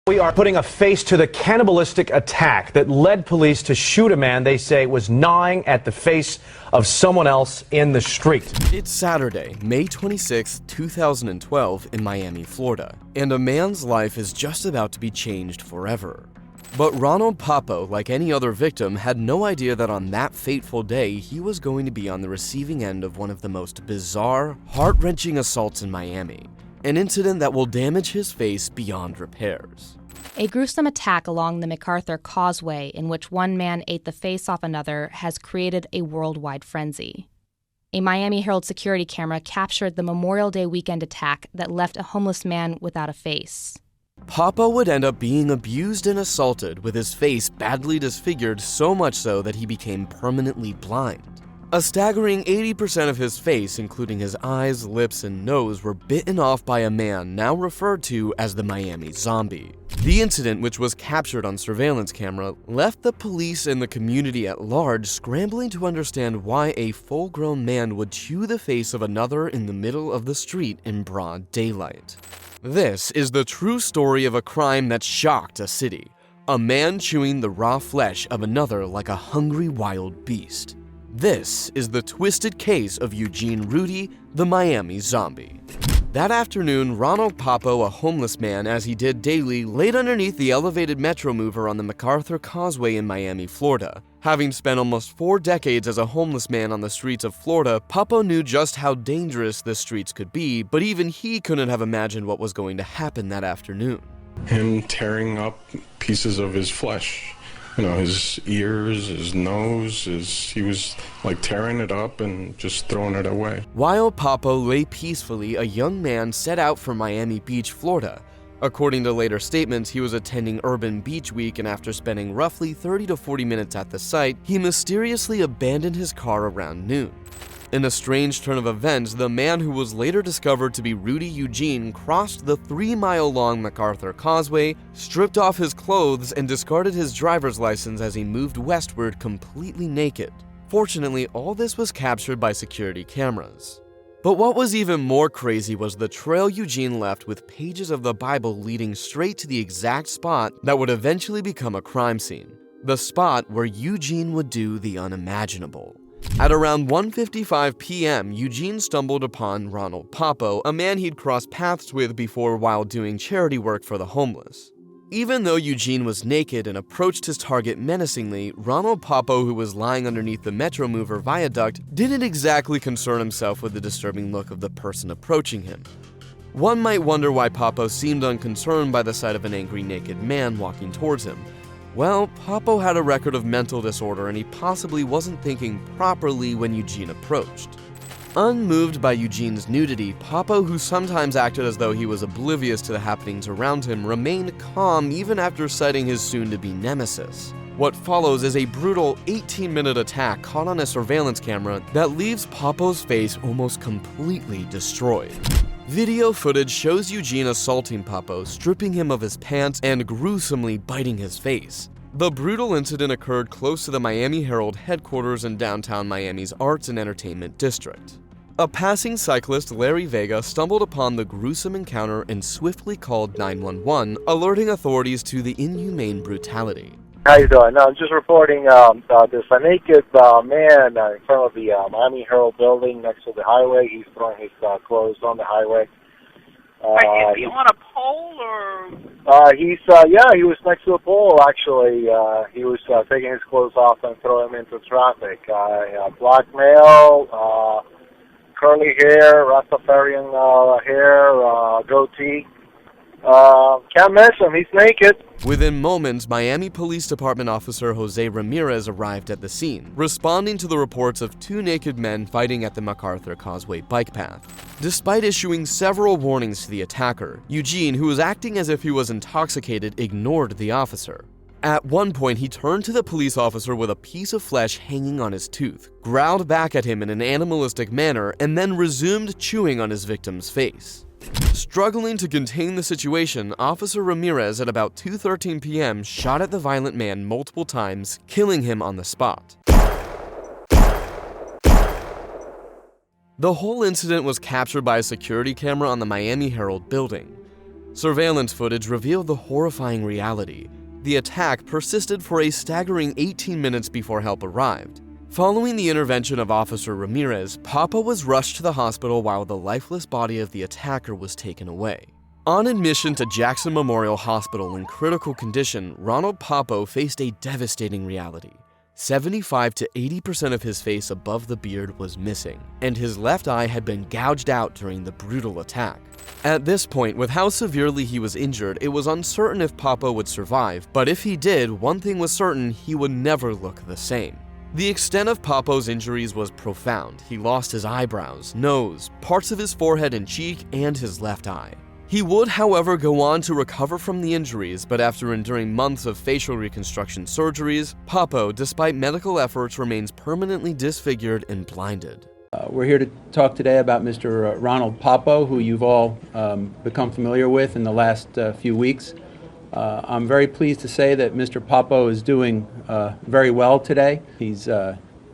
We are putting a face to the cannibalistic attack that led police to shoot a man they say was gnawing at the face of someone else in the street. It's Saturday, May 26, 2012 in Miami, Florida, and a man's life is just about to be changed forever. But Ronald Papo, like any other victim, had no idea that on that fateful day he was going to be on the receiving end of one of the most bizarre, heart-wrenching assaults in Miami. An incident that will damage his face beyond repairs. A gruesome attack along the MacArthur Causeway in which one man ate the face off another has created a worldwide frenzy. A Miami Herald security camera captured the Memorial Day weekend attack that left a homeless man without a face. Papo would end up being abused and assaulted with his face badly disfigured, so much so that he became permanently blind. A staggering 80% of his face, including his eyes, lips, and nose, were bitten off by a man now referred to as the Miami Zombie. The incident, which was captured on surveillance camera, left the police and the community at large scrambling to understand why a full-grown man would chew the face of another in the middle of the street in broad daylight. This is the true story of a crime that shocked a city. A man chewing the raw flesh of another like a hungry wild beast. This is the twisted case of Eugene Rudy, the Miami Zombie. That afternoon, Ronald Papo, a homeless man as he did daily, laid underneath the elevated metro mover on the MacArthur Causeway in Miami, Florida. Having spent almost 4 decades as a homeless man on the streets of Florida, Papo knew just how dangerous the streets could be, but even he couldn't have imagined what was going to happen that afternoon. Him tearing up pieces of his flesh. You know, his ears, his nose, he was like tearing it up and just throwing it away. While Papo lay peacefully, a young man set out for Miami Beach, Florida. According to later statements, he was attending Urban Beach Week, and after spending roughly 30 to 40 minutes at the site, he mysteriously abandoned his car around noon. In a strange turn of events, the man who was later discovered to be Rudy Eugene crossed the 3-mile-long MacArthur Causeway, stripped off his clothes, and discarded his driver's license as he moved westward completely naked. Fortunately, all this was captured by security cameras. But what was even more crazy was the trail Eugene left with pages of the Bible leading straight to the exact spot that would eventually become a crime scene. The spot where Eugene would do the unimaginable. At around 1:55 p.m., Eugene stumbled upon Ronald Papo, a man he'd crossed paths with before while doing charity work for the homeless. Even though Eugene was naked and approached his target menacingly, Ronald Papo, who was lying underneath the Metro Mover viaduct, didn't exactly concern himself with the disturbing look of the person approaching him. One might wonder why Papo seemed unconcerned by the sight of an angry naked man walking towards him. Well, Papo had a record of mental disorder and he possibly wasn't thinking properly when Eugene approached. Unmoved by Eugene's nudity, Papo, who sometimes acted as though he was oblivious to the happenings around him, remained calm even after sighting his soon-to-be nemesis. What follows is a brutal 18-minute attack caught on a surveillance camera that leaves Papo's face almost completely destroyed. Video footage shows Eugene assaulting Papo, stripping him of his pants, and gruesomely biting his face. The brutal incident occurred close to the Miami Herald headquarters in downtown Miami's Arts and Entertainment District. A passing cyclist, Larry Vega, stumbled upon the gruesome encounter and swiftly called 911, alerting authorities to the inhumane brutality. How you doing? No, I'm just reporting there's a naked man in front of the Miami Herald building next to the highway. He's throwing his clothes on the highway. Is he on a pole or? He was next to a pole actually. He was taking his clothes off and throwing them into traffic. Black male, curly hair, Rastafarian hair, goatee. Can't miss him, he's naked. Within moments, Miami Police Department officer Jose Ramirez arrived at the scene, responding to the reports of 2 naked men fighting at the MacArthur Causeway bike path. Despite issuing several warnings to the attacker, Eugene, who was acting as if he was intoxicated, ignored the officer. At one point, he turned to the police officer with a piece of flesh hanging on his tooth, growled back at him in an animalistic manner, and then resumed chewing on his victim's face. Struggling to contain the situation, Officer Ramirez at about 2:13 p.m. shot at the violent man multiple times, killing him on the spot. The whole incident was captured by a security camera on the Miami Herald building. Surveillance footage revealed the horrifying reality. The attack persisted for a staggering 18 minutes before help arrived. Following the intervention of Officer Ramirez, Papa was rushed to the hospital while the lifeless body of the attacker was taken away. On admission to Jackson Memorial Hospital in critical condition, Ronald Papo faced a devastating reality. 75 to 80% of his face above the beard was missing, and his left eye had been gouged out during the brutal attack. At this point, with how severely he was injured, it was uncertain if Papo would survive, but if he did, one thing was certain: he would never look the same. The extent of Papo's injuries was profound. He lost his eyebrows, nose, parts of his forehead and cheek, and his left eye. He would, however, go on to recover from the injuries, but after enduring months of facial reconstruction surgeries, Papo, despite medical efforts, remains permanently disfigured and blinded. We're here to talk today about Mr. Ronald Papo, who you've all become familiar with in the last few weeks. I'm very pleased to say that Mr. Papo is doing very well today. He's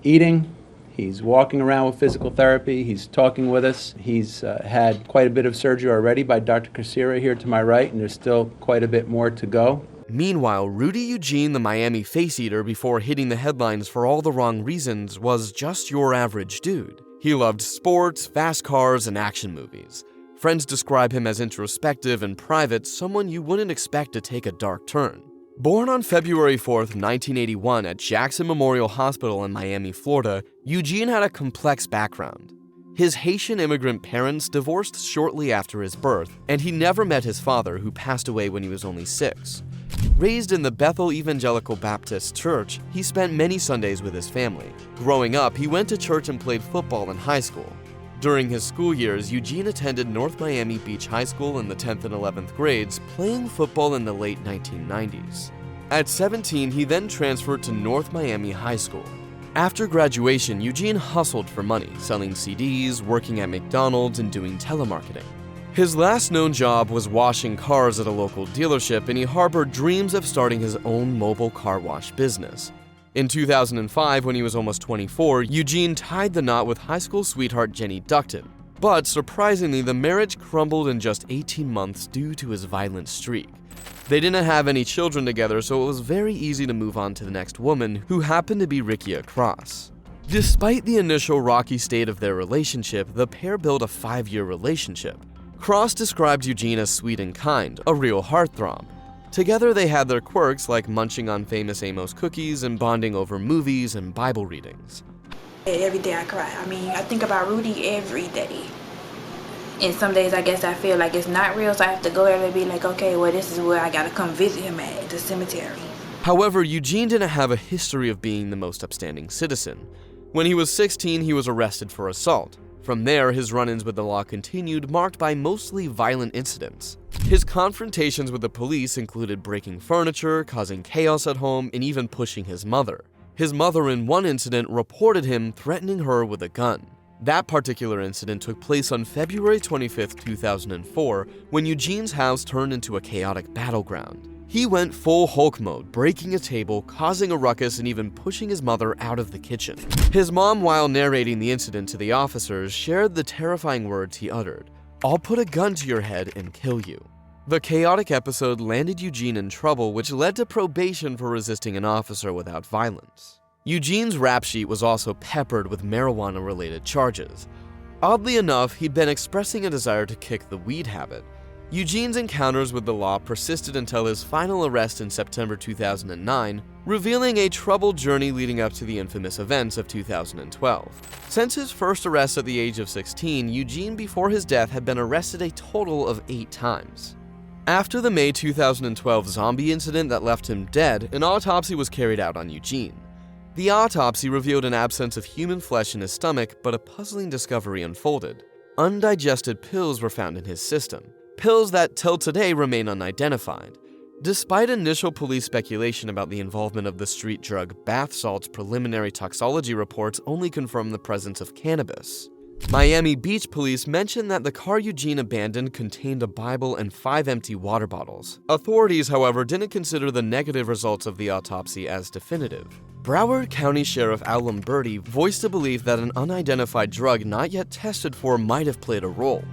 eating. He's walking around with physical therapy. He's talking with us. He's had quite a bit of surgery already by Dr. Casira here to my right, and there's still quite a bit more to go. Meanwhile, Rudy Eugene, the Miami face eater before hitting the headlines for all the wrong reasons, was just your average dude. He loved sports, fast cars, and action movies. Friends describe him as introspective and private, someone you wouldn't expect to take a dark turn. Born on February 4th, 1981 at Jackson Memorial Hospital in Miami, Florida, Eugene had a complex background. His Haitian immigrant parents divorced shortly after his birth, and he never met his father, who passed away when he was only 6. Raised in the Bethel Evangelical Baptist Church, he spent many Sundays with his family. Growing up, he went to church and played football in high school. During his school years, Eugene attended North Miami Beach High School in the 10th and 11th grades, playing football in the late 1990s. At 17, he then transferred to North Miami High School. After graduation, Eugene hustled for money, selling CDs, working at McDonald's, and doing telemarketing. His last known job was washing cars at a local dealership, and he harbored dreams of starting his own mobile car wash business. In 2005, when he was almost 24, Eugene tied the knot with high school sweetheart Jenny Ducton. But surprisingly, the marriage crumbled in just 18 months due to his violent streak. They didn't have any children together, so it was very easy to move on to the next woman, who happened to be Rikia Cross. Despite the initial rocky state of their relationship, the pair built a 5-year relationship. Cross described Eugene as sweet and kind, a real heartthrob. Together they had their quirks, like munching on famous Amos cookies and bonding over movies and Bible readings. Every day I cry. I think about Rudy every day. And some days I guess I feel like it's not real, so I have to go there and be like, okay, well, this is where I gotta come visit him at the cemetery. However, Eugene didn't have a history of being the most upstanding citizen. When he was 16, he was arrested for assault. From there, his run-ins with the law continued, marked by mostly violent incidents. His confrontations with the police included breaking furniture, causing chaos at home, and even pushing his mother. His mother, in one incident, reported him threatening her with a gun. That particular incident took place on February 25, 2004, when Eugene's house turned into a chaotic battleground. He went full Hulk mode, breaking a table, causing a ruckus, and even pushing his mother out of the kitchen. His mom, while narrating the incident to the officers, shared the terrifying words he uttered: "I'll put a gun to your head and kill you." The chaotic episode landed Eugene in trouble, which led to probation for resisting an officer without violence. Eugene's rap sheet was also peppered with marijuana-related charges. Oddly enough, he'd been expressing a desire to kick the weed habit. Eugene's encounters with the law persisted until his final arrest in September 2009, revealing a troubled journey leading up to the infamous events of 2012. Since his first arrest at the age of 16, Eugene before his death had been arrested a total of 8 times. After the May 2012 zombie incident that left him dead, an autopsy was carried out on Eugene. The autopsy revealed an absence of human flesh in his stomach, but a puzzling discovery unfolded. Undigested pills were found in his system. Pills that till today remain unidentified. Despite initial police speculation about the involvement of the street drug bath salts, preliminary toxicology reports only confirmed the presence of cannabis. Miami Beach police mentioned that the car Eugene abandoned contained a Bible and 5 empty water bottles. Authorities, however, didn't consider the negative results of the autopsy as definitive. Broward County Sheriff Al Lamberti voiced a belief that an unidentified drug not yet tested for might have played a role.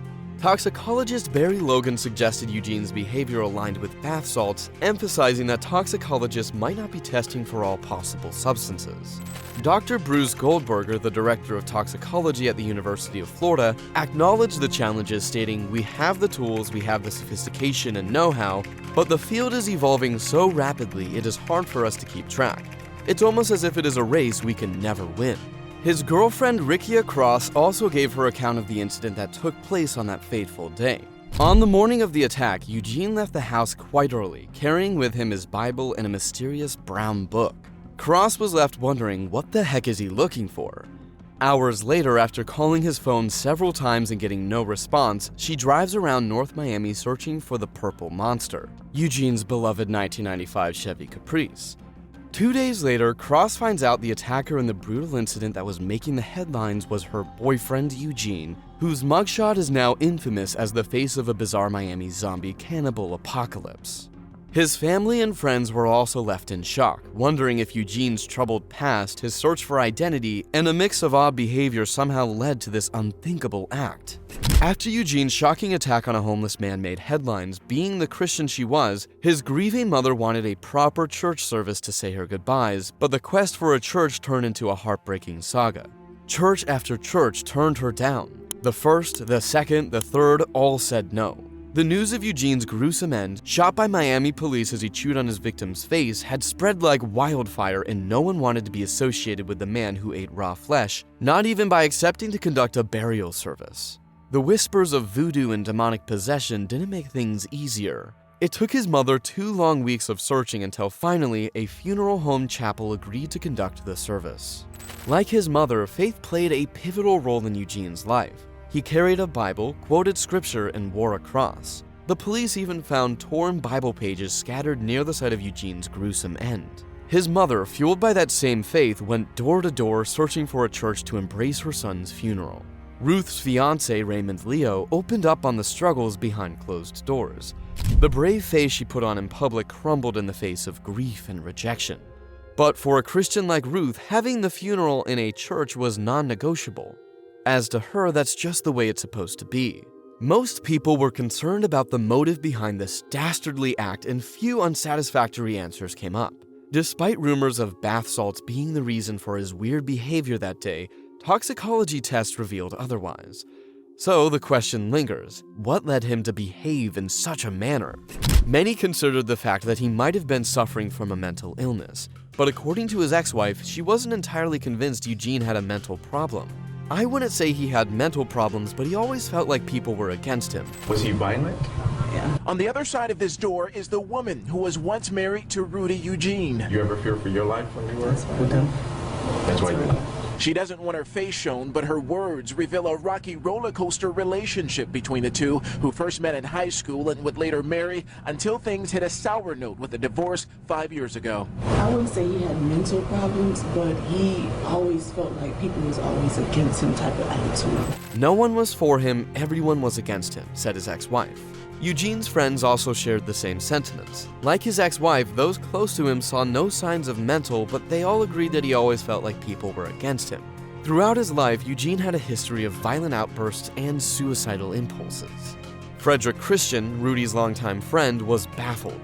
Toxicologist Barry Logan suggested Eugene's behavior aligned with bath salts, emphasizing that toxicologists might not be testing for all possible substances. Dr. Bruce Goldberger, the director of toxicology at the University of Florida, acknowledged the challenges, stating, "We have the tools, we have the sophistication and know-how, but the field is evolving so rapidly it is hard for us to keep track. It's almost as if it is a race we can never win." His girlfriend Rickia Cross also gave her account of the incident that took place on that fateful day. On the morning of the attack, Eugene left the house quite early, carrying with him his Bible and a mysterious brown book. Cross was left wondering, what the heck is he looking for? Hours later, after calling his phone several times and getting no response, she drives around North Miami searching for the Purple Monster, Eugene's beloved 1995 Chevy Caprice. 2 days later, Cross finds out the attacker in the brutal incident that was making the headlines was her boyfriend Eugene, whose mugshot is now infamous as the face of a bizarre Miami zombie cannibal apocalypse. His family and friends were also left in shock, wondering if Eugene's troubled past, his search for identity, and a mix of odd behavior somehow led to this unthinkable act. After Eugene's shocking attack on a homeless man made headlines, being the Christian she was, his grieving mother wanted a proper church service to say her goodbyes, but the quest for a church turned into a heartbreaking saga. Church after church turned her down. The first, the second, the third all said no. The news of Eugene's gruesome end, shot by Miami police as he chewed on his victim's face, had spread like wildfire, and no one wanted to be associated with the man who ate raw flesh, not even by accepting to conduct a burial service. The whispers of voodoo and demonic possession didn't make things easier. It took his mother 2 long weeks of searching until finally a funeral home chapel agreed to conduct the service. Like his mother, faith played a pivotal role in Eugene's life. He carried a Bible, quoted scripture, and wore a cross. The police even found torn Bible pages scattered near the site of Eugene's gruesome end. His mother, fueled by that same faith, went door to door searching for a church to embrace her son's funeral. Ruth's fiance, Raymond Leo, opened up on the struggles behind closed doors. The brave face she put on in public crumbled in the face of grief and rejection. But for a Christian like Ruth, having the funeral in a church was non-negotiable. As to her, that's just the way it's supposed to be. Most people were concerned about the motive behind this dastardly act, and few unsatisfactory answers came up. Despite rumors of bath salts being the reason for his weird behavior that day, toxicology tests revealed otherwise. So the question lingers, what led him to behave in such a manner? Many considered the fact that he might have been suffering from a mental illness, but according to his ex-wife, she wasn't entirely convinced Eugene had a mental problem. I wouldn't say he had mental problems, but he always felt like people were against him. Was he violent? Yeah. On the other side of this door is the woman who was once married to Rudy Eugene. You ever fear for your life when you were with him? That's why you... She doesn't want her face shown, but her words reveal a rocky roller coaster relationship between the two, who first met in high school and would later marry until things hit a sour note with a divorce 5 years ago. I wouldn't say he had mental problems, but he always felt like people was always against him type of attitude. No one was for him, everyone was against him, said his ex-wife. Eugene's friends also shared the same sentiments. Like his ex-wife, those close to him saw no signs of mental, but they all agreed that he always felt like people were against him. Throughout his life, Eugene had a history of violent outbursts and suicidal impulses. Frederick Christian, Rudy's longtime friend, was baffled.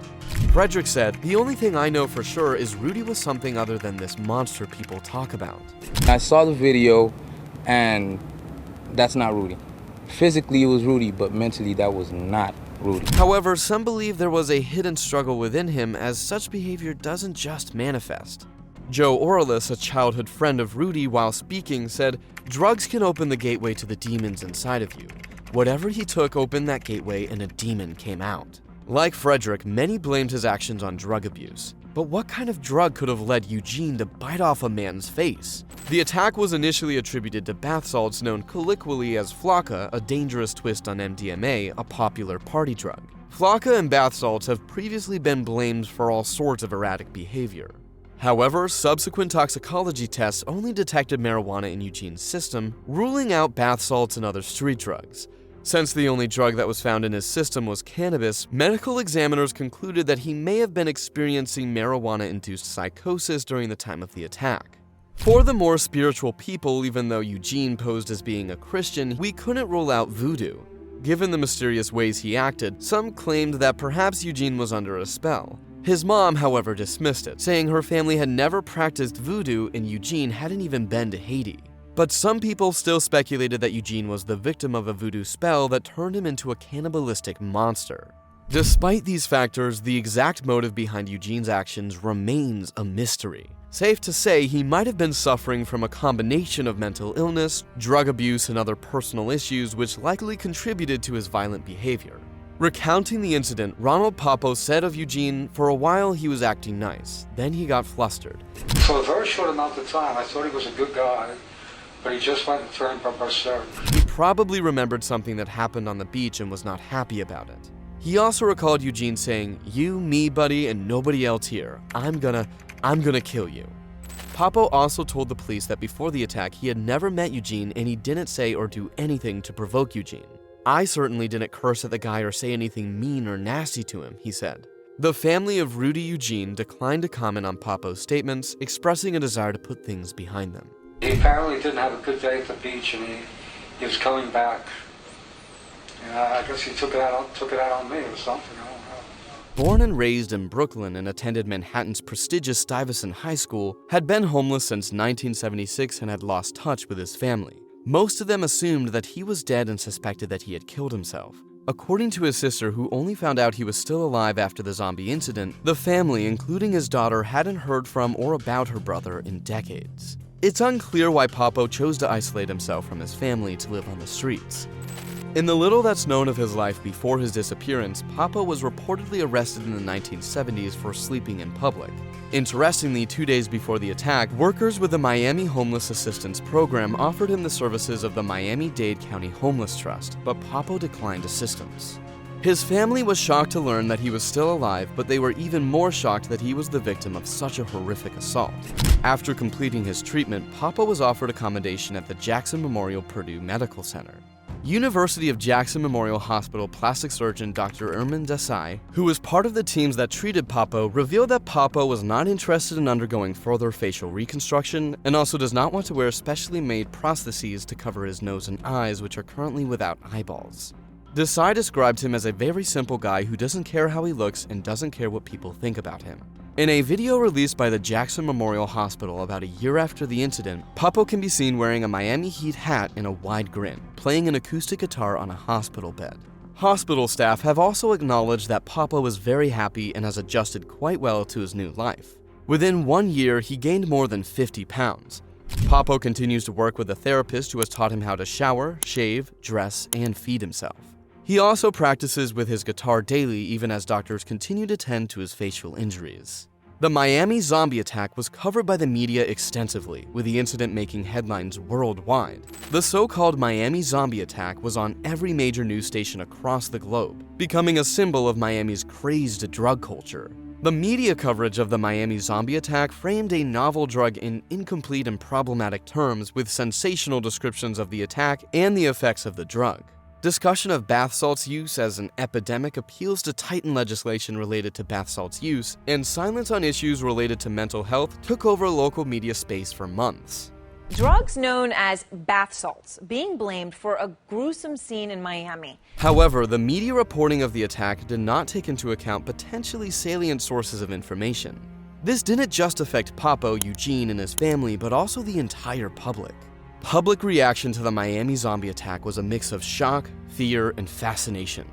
Frederick said, "The only thing I know for sure is Rudy was something other than this monster people talk about." I saw the video, and that's not Rudy. Physically, it was Rudy, but mentally, that was not Rudy. However, some believe there was a hidden struggle within him, as such behavior doesn't just manifest. Joe Orlis, a childhood friend of Rudy, while speaking, said, "Drugs can open the gateway to the demons inside of you. Whatever he took opened that gateway and a demon came out." Like Frederick, many blamed his actions on drug abuse. But what kind of drug could have led Eugene to bite off a man's face? The attack was initially attributed to bath salts known colloquially as flakka, a dangerous twist on MDMA, a popular party drug. Flakka and bath salts have previously been blamed for all sorts of erratic behavior. However, subsequent toxicology tests only detected marijuana in Eugene's system, ruling out bath salts and other street drugs. Since the only drug that was found in his system was cannabis, medical examiners concluded that he may have been experiencing marijuana-induced psychosis during the time of the attack. For the more spiritual people, even though Eugene posed as being a Christian, we couldn't rule out voodoo. Given the mysterious ways he acted, some claimed that perhaps Eugene was under a spell. His mom, however, dismissed it, saying her family had never practiced voodoo and Eugene hadn't even been to Haiti. But some people still speculated that Eugene was the victim of a voodoo spell that turned him into a cannibalistic monster. Despite these factors, the exact motive behind Eugene's actions remains a mystery. Safe to say, he might have been suffering from a combination of mental illness, drug abuse, and other personal issues which likely contributed to his violent behavior. Recounting the incident, Ronald Papo said of Eugene, "For a while he was acting nice, then he got flustered. For a very short amount of time, I thought he was a good guy, but he just went and turned berserk." He probably remembered something that happened on the beach and was not happy about it. He also recalled Eugene saying, "You, me, buddy, and nobody else here. I'm gonna kill you." Papo also told the police that before the attack, he had never met Eugene and he didn't say or do anything to provoke Eugene. "I certainly didn't curse at the guy or say anything mean or nasty to him," he said. The family of Rudy Eugene declined to comment on Papo's statements, expressing a desire to put things behind them. He apparently didn't have a good day at the beach, and he was coming back. And I guess he took it out on me or something. I don't know. Born and raised in Brooklyn and attended Manhattan's prestigious Stuyvesant High School, had been homeless since 1976 and had lost touch with his family. Most of them assumed that he was dead and suspected that he had killed himself. According to his sister, who only found out he was still alive after the zombie incident, the family, including his daughter, hadn't heard from or about her brother in decades. It's unclear why Papo chose to isolate himself from his family to live on the streets. In the little that's known of his life before his disappearance, Papo was reportedly arrested in the 1970s for sleeping in public. Interestingly, 2 days before the attack, workers with the Miami Homeless Assistance Program offered him the services of the Miami-Dade County Homeless Trust, but Papo declined assistance. His family was shocked to learn that he was still alive, but they were even more shocked that he was the victim of such a horrific assault. After completing his treatment, Papo was offered accommodation at the Jackson Memorial Purdue Medical Center. University of Jackson Memorial Hospital plastic surgeon Dr. Ermin Desai, who was part of the teams that treated Papo, revealed that Papo was not interested in undergoing further facial reconstruction and also does not want to wear specially made prostheses to cover his nose and eyes, which are currently without eyeballs. Desai described him as a very simple guy who doesn't care how he looks and doesn't care what people think about him. In a video released by the Jackson Memorial Hospital about a year after the incident, Papo can be seen wearing a Miami Heat hat and a wide grin, playing an acoustic guitar on a hospital bed. Hospital staff have also acknowledged that Papo is very happy and has adjusted quite well to his new life. Within 1 year, he gained more than 50 pounds. Papo continues to work with a therapist who has taught him how to shower, shave, dress, and feed himself. He also practices with his guitar daily, even as doctors continue to tend to his facial injuries. The Miami zombie attack was covered by the media extensively, with the incident making headlines worldwide. The so-called Miami zombie attack was on every major news station across the globe, becoming a symbol of Miami's crazed drug culture. The media coverage of the Miami zombie attack framed a novel drug in incomplete and problematic terms, with sensational descriptions of the attack and the effects of the drug. Discussion of bath salts use as an epidemic appeals to tighten legislation related to bath salts use, and silence on issues related to mental health took over local media space for months. Drugs known as bath salts being blamed for a gruesome scene in Miami. However, the media reporting of the attack did not take into account potentially salient sources of information. This didn't just affect Papo, Eugene, and his family, but also the entire public. Public reaction to the Miami zombie attack was a mix of shock, fear, and fascination.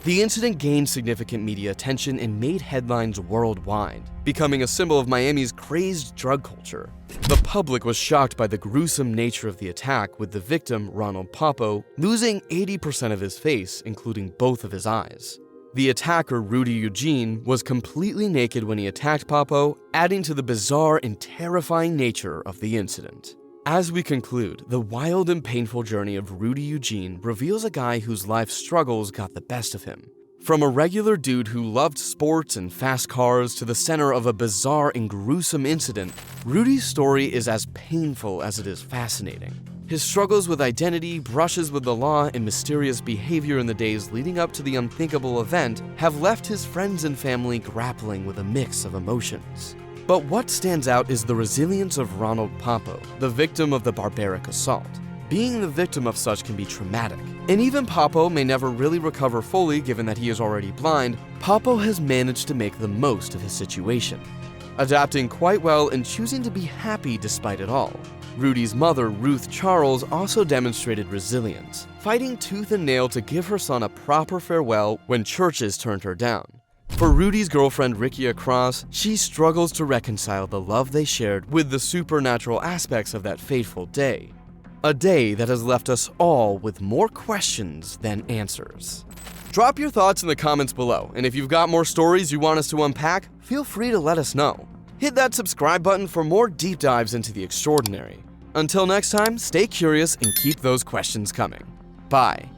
The incident gained significant media attention and made headlines worldwide, becoming a symbol of Miami's crazed drug culture. The public was shocked by the gruesome nature of the attack, with the victim, Ronald Papo, losing 80% of his face, including both of his eyes. The attacker, Rudy Eugene, was completely naked when he attacked Papo, adding to the bizarre and terrifying nature of the incident. As we conclude, the wild and painful journey of Rudy Eugene reveals a guy whose life struggles got the best of him. From a regular dude who loved sports and fast cars to the center of a bizarre and gruesome incident, Rudy's story is as painful as it is fascinating. His struggles with identity, brushes with the law, and mysterious behavior in the days leading up to the unthinkable event have left his friends and family grappling with a mix of emotions. But what stands out is the resilience of Ronald Papo, the victim of the barbaric assault. Being the victim of such can be traumatic. And even Papo may never really recover fully given that he is already blind. Papo has managed to make the most of his situation, adapting quite well and choosing to be happy despite it all. Rudy's mother, Ruth Charles, also demonstrated resilience, fighting tooth and nail to give her son a proper farewell when churches turned her down. For Rudy's girlfriend, Rickia Cross, she struggles to reconcile the love they shared with the supernatural aspects of that fateful day. A day that has left us all with more questions than answers. Drop your thoughts in the comments below, and if you've got more stories you want us to unpack, feel free to let us know. Hit that subscribe button for more deep dives into the extraordinary. Until next time, stay curious and keep those questions coming. Bye.